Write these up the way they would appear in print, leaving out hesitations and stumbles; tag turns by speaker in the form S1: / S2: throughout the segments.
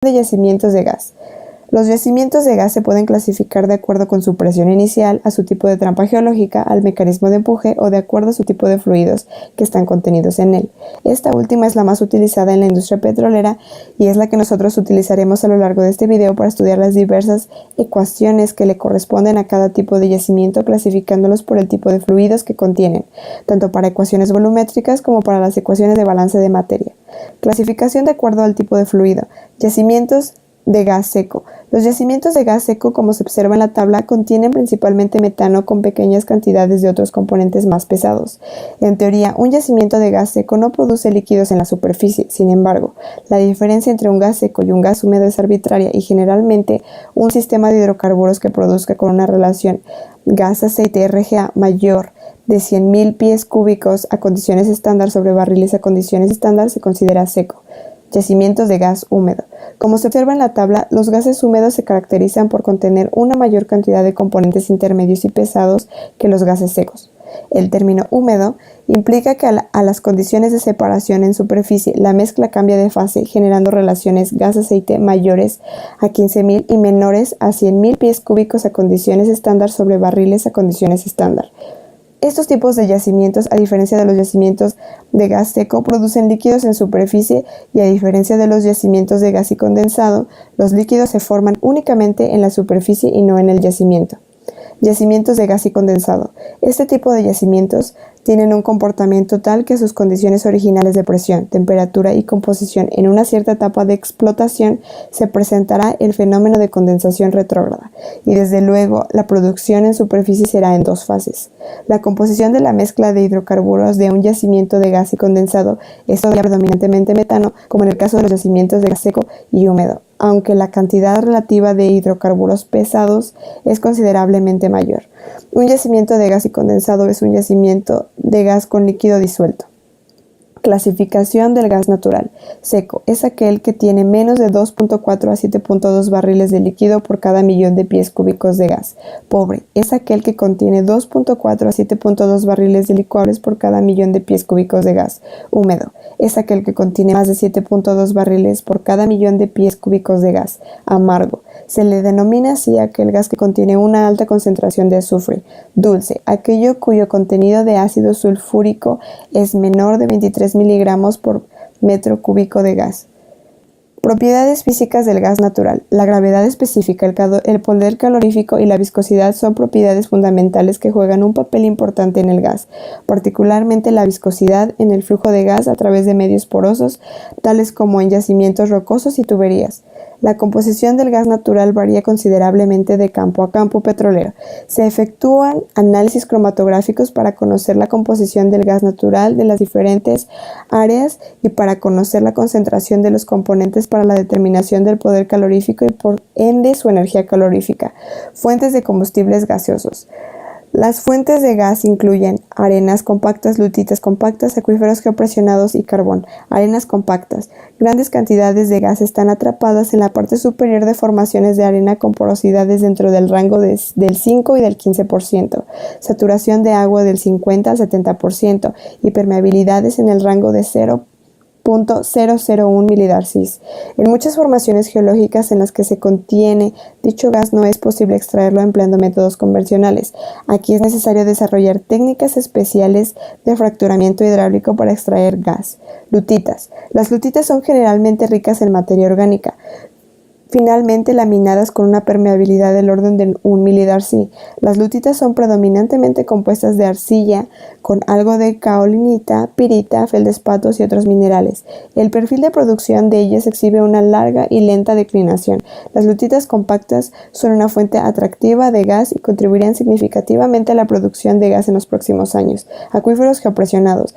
S1: de yacimientos de gas. Los yacimientos de gas se pueden clasificar de acuerdo con su presión inicial, a su tipo de trampa geológica, al mecanismo de empuje o de acuerdo a su tipo de fluidos que están contenidos en él. Esta última es la más utilizada en la industria petrolera y es la que nosotros utilizaremos a lo largo de este video para estudiar las diversas ecuaciones que le corresponden a cada tipo de yacimiento, clasificándolos por el tipo de fluidos que contienen, tanto para ecuaciones volumétricas como para las ecuaciones de balance de materia. Clasificación de acuerdo al tipo de fluido. Yacimientos de gas seco. Los yacimientos de gas seco, como se observa en la tabla, contienen principalmente metano con pequeñas cantidades de otros componentes más pesados. En teoría, un yacimiento de gas seco no produce líquidos en la superficie. Sin embargo, la diferencia entre un gas seco y un gas húmedo es arbitraria y generalmente un sistema de hidrocarburos que produzca con una relación gas-aceite RGA mayor de 100.000 pies cúbicos a condiciones estándar sobre barriles a condiciones estándar se considera seco. Yacimientos de gas húmedo. Como se observa en la tabla, los gases húmedos se caracterizan por contener una mayor cantidad de componentes intermedios y pesados que los gases secos. El término húmedo implica que a las condiciones de separación en superficie, la mezcla cambia de fase, generando relaciones gas-aceite mayores a 15.000 y menores a 100.000 pies cúbicos a condiciones estándar sobre barriles a condiciones estándar. Estos tipos de yacimientos, a diferencia de los yacimientos de gas seco, producen líquidos en superficie y a diferencia de los yacimientos de gas y condensado, los líquidos se forman únicamente en la superficie y no en el yacimiento. Yacimientos de gas y condensado. Este tipo de yacimientos tienen un comportamiento tal que sus condiciones originales de presión, temperatura y composición en una cierta etapa de explotación se presentará el fenómeno de condensación retrógrada y desde luego la producción en superficie será en dos fases. La composición de la mezcla de hidrocarburos de un yacimiento de gas y condensado es predominantemente metano, como en el caso de los yacimientos de gas seco y húmedo, aunque la cantidad relativa de hidrocarburos pesados es considerablemente mayor. Un yacimiento de gas y condensado es un yacimiento de gas con líquido disuelto. Clasificación del gas natural. Seco es aquel que tiene menos de 2.4 a 7.2 barriles de líquido por cada millón de pies cúbicos de gas. Pobre es aquel que contiene 2.4 a 7.2 barriles de licuables por cada millón de pies cúbicos de gas. Húmedo es aquel que contiene más de 7.2 barriles por cada millón de pies cúbicos de gas. Amargo se le denomina así aquel gas que contiene una alta concentración de azufre. Dulce, aquello cuyo contenido de ácido sulfúrico es menor de 23 miligramos por metro cúbico de gas. Propiedades físicas del gas natural. La gravedad específica, el poder calorífico y la viscosidad son propiedades fundamentales que juegan un papel importante en el gas, particularmente la viscosidad en el flujo de gas a través de medios porosos, tales como en yacimientos rocosos y tuberías. La composición del gas natural varía considerablemente de campo a campo petrolero. Se efectúan análisis cromatográficos para conocer la composición del gas natural de las diferentes áreas y para conocer la concentración de los componentes para la determinación del poder calorífico y por ende su energía calorífica. Fuentes de combustibles gaseosos. Las fuentes de gas incluyen arenas compactas, lutitas compactas, acuíferos geopresionados y carbón. Arenas compactas. Grandes cantidades de gas están atrapadas en la parte superior de formaciones de arena con porosidades dentro del rango del 5 y del 15%. Saturación de agua del 50 al 70% y permeabilidades en el rango de 0.001 milidarcis. En muchas formaciones geológicas en las que se contiene dicho gas no es posible extraerlo empleando métodos convencionales. Aquí es necesario desarrollar técnicas especiales de fracturamiento hidráulico para extraer gas. Lutitas. Las lutitas son generalmente ricas en materia orgánica, finalmente laminadas con una permeabilidad del orden de 1 milidarcy. Las lutitas son predominantemente compuestas de arcilla con algo de caolinita, pirita, feldespatos y otros minerales. El perfil de producción de ellas exhibe una larga y lenta declinación. Las lutitas compactas son una fuente atractiva de gas y contribuirían significativamente a la producción de gas en los próximos años. Acuíferos geopresionados.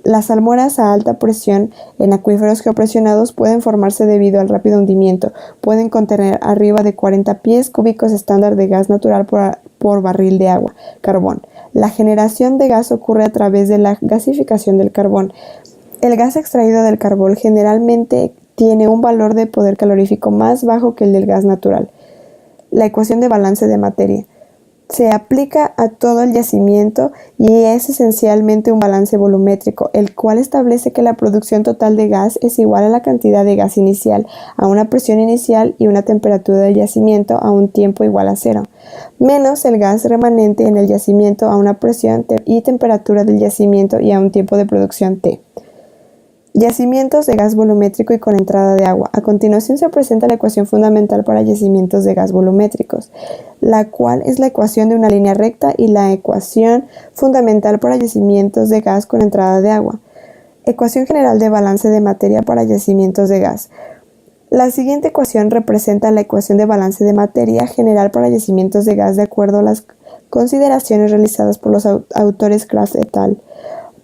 S1: Las salmueras a alta presión en acuíferos geopresionados pueden formarse debido al rápido hundimiento. Pueden contener arriba de 40 pies cúbicos estándar de gas natural por barril de agua. Carbón. La generación de gas ocurre a través de la gasificación del carbón. El gas extraído del carbón generalmente tiene un valor de poder calorífico más bajo que el del gas natural. La ecuación de balance de materia. Se aplica a todo el yacimiento y es esencialmente un balance volumétrico, el cual establece que la producción total de gas es igual a la cantidad de gas inicial, a una presión inicial y una temperatura del yacimiento a un tiempo igual a 0, menos el gas remanente en el yacimiento a una presión y temperatura del yacimiento y a un tiempo de producción T. Yacimientos de gas volumétrico y con entrada de agua. A continuación se presenta la ecuación fundamental para yacimientos de gas volumétricos, la cual es la ecuación de una línea recta y la ecuación fundamental para yacimientos de gas con entrada de agua. Ecuación general de balance de materia para yacimientos de gas. La siguiente ecuación representa la ecuación de balance de materia general para yacimientos de gas de acuerdo a las consideraciones realizadas por los autores Kraft et al.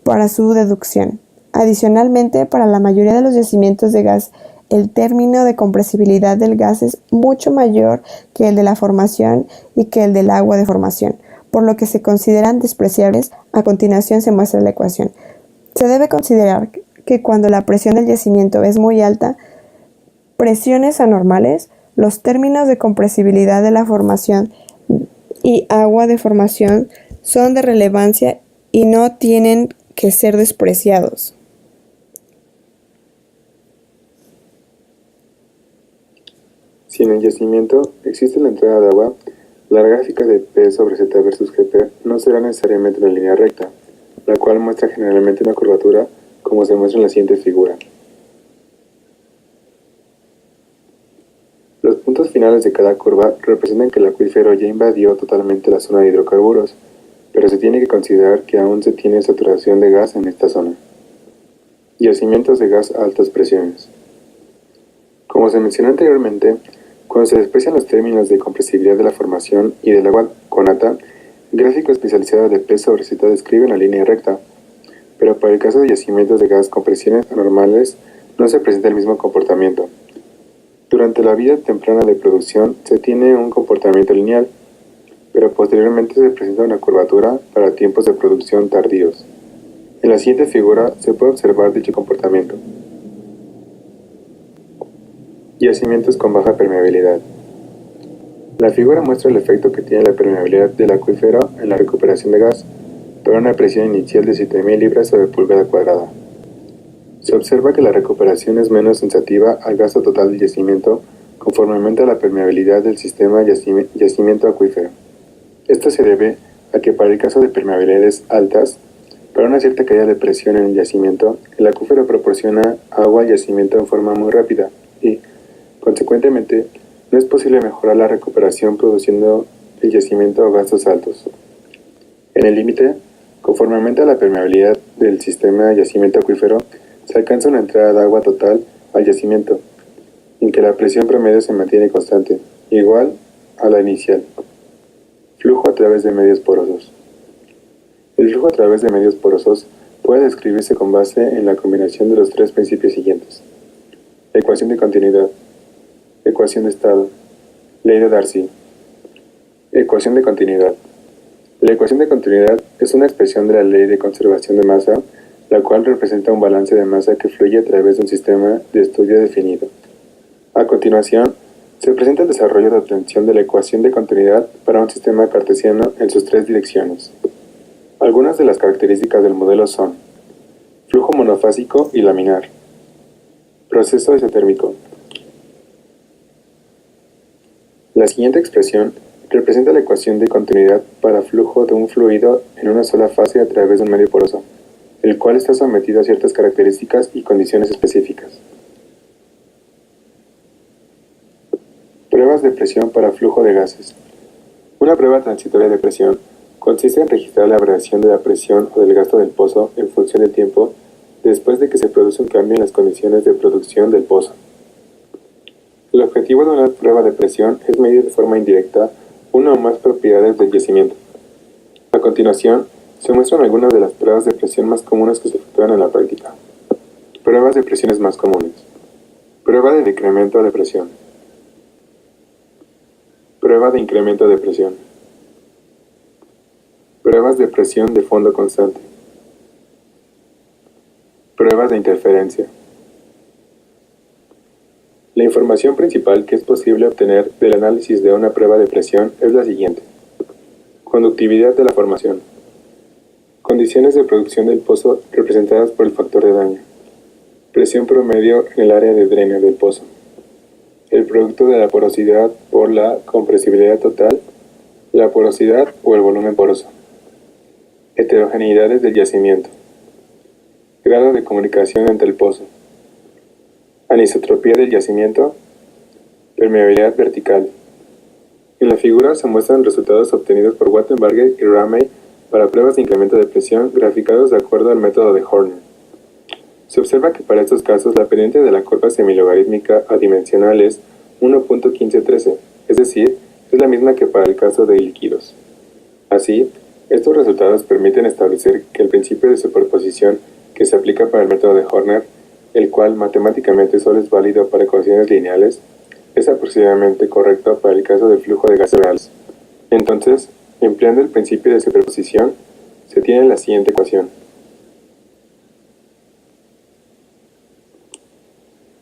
S1: Para su deducción. Adicionalmente, para la mayoría de los yacimientos de gas, el término de compresibilidad del gas es mucho mayor que el de la formación y que el del agua de formación, por lo que se consideran despreciables. A continuación se muestra la ecuación. Se debe considerar que cuando la presión del yacimiento es muy alta, presiones anormales, los términos de compresibilidad de la formación y agua de formación son de relevancia y no tienen que ser despreciados.
S2: Si en el yacimiento existe la entrada de agua, la gráfica de P sobre Z versus GP no será necesariamente una línea recta, la cual muestra generalmente una curvatura, como se muestra en la siguiente figura. Los puntos finales de cada curva representan que el acuífero ya invadió totalmente la zona de hidrocarburos, pero se tiene que considerar que aún se tiene saturación de gas en esta zona. Yacimientos de gas a altas presiones. Como se mencionó anteriormente, cuando se desprecian los términos de compresibilidad de la formación y del agua conata, el gráfico especializado de P sobre Z describe una línea recta, pero para el caso de yacimientos de gas con presiones anormales no se presenta el mismo comportamiento. Durante la vida temprana de producción se tiene un comportamiento lineal, pero posteriormente se presenta una curvatura para tiempos de producción tardíos. En la siguiente figura se puede observar dicho comportamiento. Yacimientos con baja permeabilidad. La figura muestra el efecto que tiene la permeabilidad del acuífero en la recuperación de gas para una presión inicial de 7.000 libras sobre pulgada cuadrada. Se observa que la recuperación es menos sensitiva al gasto total del yacimiento conforme aumenta la permeabilidad del sistema yacimiento acuífero. Esto se debe a que para el caso de permeabilidades altas, para una cierta caída de presión en el yacimiento, el acuífero proporciona agua al yacimiento en forma muy rápida y, consecuentemente, no es posible mejorar la recuperación produciendo el yacimiento a gastos altos. En el límite, conforme aumenta la permeabilidad del sistema yacimiento acuífero, se alcanza una entrada de agua total al yacimiento, en que la presión promedio se mantiene constante, igual a la inicial. Flujo a través de medios porosos. El flujo a través de medios porosos puede describirse con base en la combinación de los tres principios siguientes. Ecuación de continuidad. Ecuación de estado. Ley de Darcy. Ecuación de continuidad. La ecuación de continuidad es una expresión de la ley de conservación de masa, la cual representa un balance de masa que fluye a través de un sistema de estudio definido. A continuación, se presenta el desarrollo de obtención de la ecuación de continuidad para un sistema cartesiano en sus tres direcciones. Algunas de las características del modelo son: flujo monofásico y laminar, proceso isotérmico. La siguiente expresión representa la ecuación de continuidad para flujo de un fluido en una sola fase a través de un medio poroso, el cual está sometido a ciertas características y condiciones específicas. Pruebas de presión para flujo de gases. Una prueba transitoria de presión consiste en registrar la variación de la presión o del gasto del pozo en función del tiempo después de que se produce un cambio en las condiciones de producción del pozo. El objetivo de una prueba de presión es medir de forma indirecta una o más propiedades del yacimiento. A continuación, se muestran algunas de las pruebas de presión más comunes que se efectúan en la práctica. Pruebas de presiones más comunes. Prueba de decremento de presión. Prueba de incremento de presión. Pruebas de presión de fondo constante. Pruebas de interferencia. La información principal que es posible obtener del análisis de una prueba de presión es la siguiente. Conductividad de la formación. Condiciones de producción del pozo representadas por el factor de daño. Presión promedio en el área de dreno del pozo. El producto de la porosidad por la compresibilidad total, la porosidad o el volumen poroso. Heterogeneidades del yacimiento. Grado de comunicación entre el pozo. Anisotropía del yacimiento. Permeabilidad vertical. En la figura se muestran resultados obtenidos por Wattenberger y Ramey para pruebas de incremento de presión graficados de acuerdo al método de Horner. Se observa que para estos casos la pendiente de la curva semilogarítmica adimensional es 1.1513, es decir, es la misma que para el caso de líquidos. Así, estos resultados permiten establecer que el principio de superposición que se aplica para el método de Horner, el cual matemáticamente solo es válido para ecuaciones lineales, es aproximadamente correcto para el caso del flujo de gases reales. Entonces, empleando el principio de superposición, se tiene la siguiente ecuación.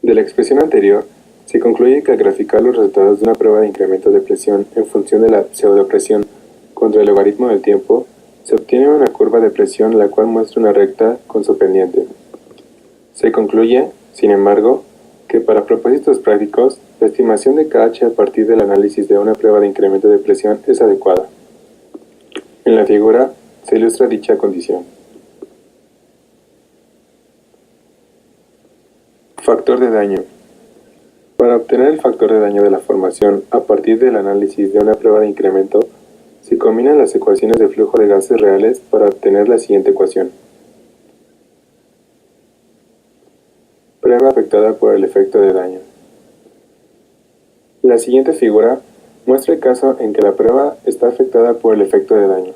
S2: De la expresión anterior, se concluye que al graficar los resultados de una prueba de incremento de presión en función de la pseudopresión contra el logaritmo del tiempo, se obtiene una curva de presión la cual muestra una recta con su pendiente. Se concluye, sin embargo, que para propósitos prácticos, la estimación de KH a partir del análisis de una prueba de incremento de presión es adecuada. En la figura se ilustra dicha condición. Factor de daño. Para obtener el factor de daño de la formación a partir del análisis de una prueba de incremento, se combinan las ecuaciones de flujo de gases reales para obtener la siguiente ecuación. Prueba afectada por el efecto de daño. La siguiente figura muestra el caso en que la prueba está afectada por el efecto de daño.